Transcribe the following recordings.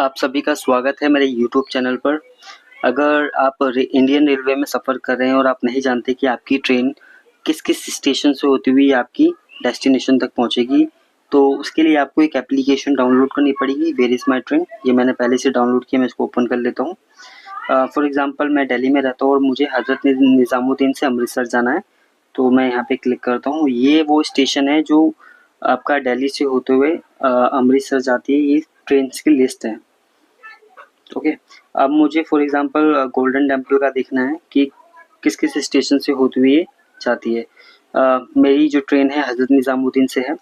आप सभी का स्वागत है मेरे यूट्यूब चैनल पर। अगर आप इंडियन रेलवे में सफ़र कर रहे हैं और आप नहीं जानते कि आपकी ट्रेन किस किस स्टेशन से होती हुई आपकी डेस्टिनेशन तक पहुंचेगी, तो उसके लिए आपको एक एप्लीकेशन डाउनलोड करनी पड़ेगी, वेयर इज़ माई ट्रेन। ये मैंने पहले से डाउनलोड किया, मैं इसको ओपन कर लेता हूँ। फॉर एग्ज़ाम्पल मैं दिल्ली में रहता हूँ और मुझे हज़रत निज़ामुद्दीन से अमृतसर जाना है, तो मैं यहाँ पे क्लिक करता हूँ। ये वो स्टेशन है जो आपका दिल्ली से होते हुए अमृतसर जाती है। ये ट्रेन्स की लिस्ट है। ओके, अब मुझे फॉर एग्जांपल गोल्डन टेम्पल का देखना है कि किस किस स्टेशन से होती हुई ये जाती है। मेरी जो ट्रेन है हज़रत निज़ामुद्दीन से है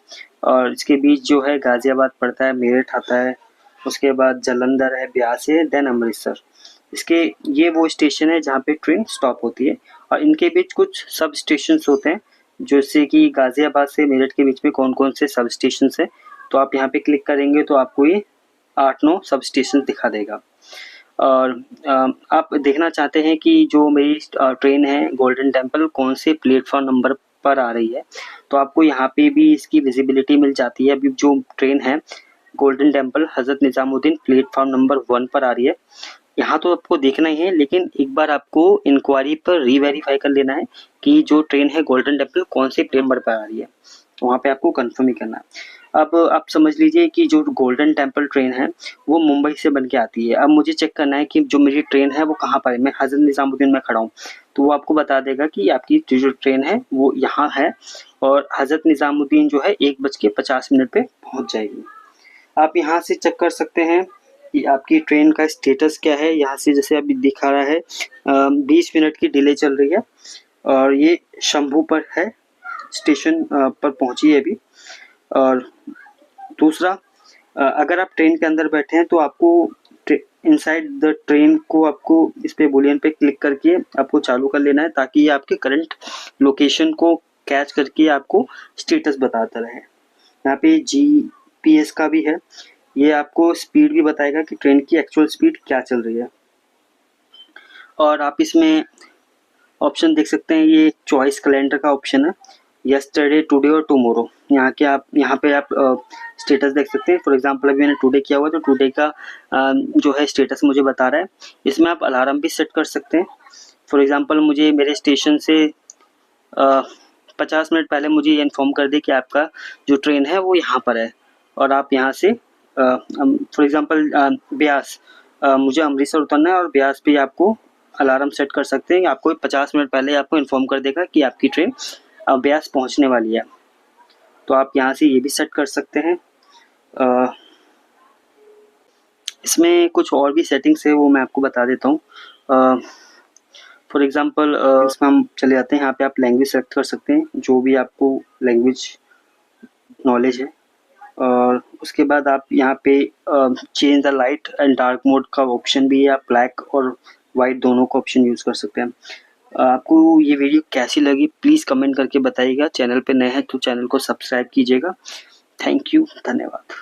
और इसके बीच जो है गाज़ियाबाद पड़ता है, मेरठ आता है, उसके बाद जालंधर है, ब्यास है, देन अमृतसर। इसके ये वो स्टेशन है जहाँ पे ट्रेन स्टॉप होती है और इनके बीच कुछ सब स्टेशंस होते हैं, जैसे कि गाज़ियाबाद से मेरठ के बीच में कौन-कौन से सब स्टेशंस हैं। तो आप यहाँ पे क्लिक करेंगे तो आपको ये 8-9 सब स्टेशन दिखा देगा। और आप देखना चाहते हैं कि जो मेरी ट्रेन है गोल्डन टेम्पल कौन से प्लेटफॉर्म नंबर पर आ रही है, तो आपको यहाँ पे भी इसकी विजिबिलिटी मिल जाती है। अभी जो ट्रेन है golden temple Hazrat Nizamuddin platform number 1 पर आ रही है। यहाँ तो आपको देखना ही है, लेकिन एक बार आपको इंक्वायरी पर रीवेरीफाई कर लेना है कि जो ट्रेन है गोल्डन टेम्पल कौन से प्लेन नंबर पर आ रही है, तो वहाँ पे आपको कंफर्म ही करना है। अब आप समझ लीजिए कि जो गोल्डन टेम्पल ट्रेन है वो मुंबई से बन के आती है। अब मुझे चेक करना है कि जो मेरी ट्रेन है वो कहाँ पर है। मैं हज़रत निज़ामुद्दीन में खड़ा हूँ, तो वो आपको बता देगा कि आपकी जो ट्रेन है वो यहाँ है और हज़रत निज़ामुद्दीन जो है 1:50 पे पहुँच जाएगी। आप यहाँ से चेक कर सकते हैं कि आपकी ट्रेन का स्टेटस क्या है। यहाँ से जैसे अभी दिखा रहा है 20 मिनट की डिले चल रही है और ये शंभू पर है, स्टेशन पर पहुँची है अभी। और दूसरा, अगर आप ट्रेन के अंदर बैठे हैं तो आपको इनसाइड द ट्रेन को आपको इस पे बुलियन पे क्लिक करके आपको चालू कर लेना है, ताकि ये आपके करंट लोकेशन को कैच करके आपको स्टेटस बताता रहे। यहाँ पे जीपीएस का भी है, ये आपको स्पीड भी बताएगा कि ट्रेन की एक्चुअल स्पीड क्या चल रही है। और आप इसमें ऑप्शन देख सकते हैं, ये चॉइस कैलेंडर का ऑप्शन है, यस्टरडे, टुडे और टुमारो। यहाँ पे आप स्टेटस देख सकते हैं। फॉर एग्जांपल अभी मैंने टुडे किया हुआ है, तो टुडे का जो है स्टेटस मुझे बता रहा है। इसमें आप अलार्म भी सेट कर सकते हैं। फॉर एग्जांपल मुझे मेरे स्टेशन से 50 मिनट पहले मुझे ये इन्फॉर्म कर दे कि आपका जो ट्रेन है वो यहाँ पर है, और आप यहाँ से फॉर एग्जांपल ब्यास, मुझे अमृतसर उतरना है और ब्यास पे आपको अलार्म सेट कर सकते हैं। आपको 50 मिनट पहले आपको इन्फॉर्म कर देगा कि आपकी ट्रेन ब्यास पहुँचने वाली है, तो आप यहाँ से ये भी सेट कर सकते हैं। इसमें कुछ और भी सेटिंग्स है, वो मैं आपको बता देता हूँ। फॉर एग्जांपल इसमें हम चले जाते हैं, यहाँ पे आप लैंग्वेज सेलेक्ट कर सकते हैं, जो भी आपको लैंग्वेज नॉलेज है। और उसके बाद आप यहाँ पे change the light and dark mode का ऑप्शन भी है, आप ब्लैक और वाइट दोनों का ऑप्शन यूज़ कर सकते हैं। आपको ये वीडियो कैसी लगी प्लीज़ कमेंट करके बताइएगा। चैनल पे नए हैं तो चैनल को सब्सक्राइब कीजिएगा। थैंक यू, धन्यवाद।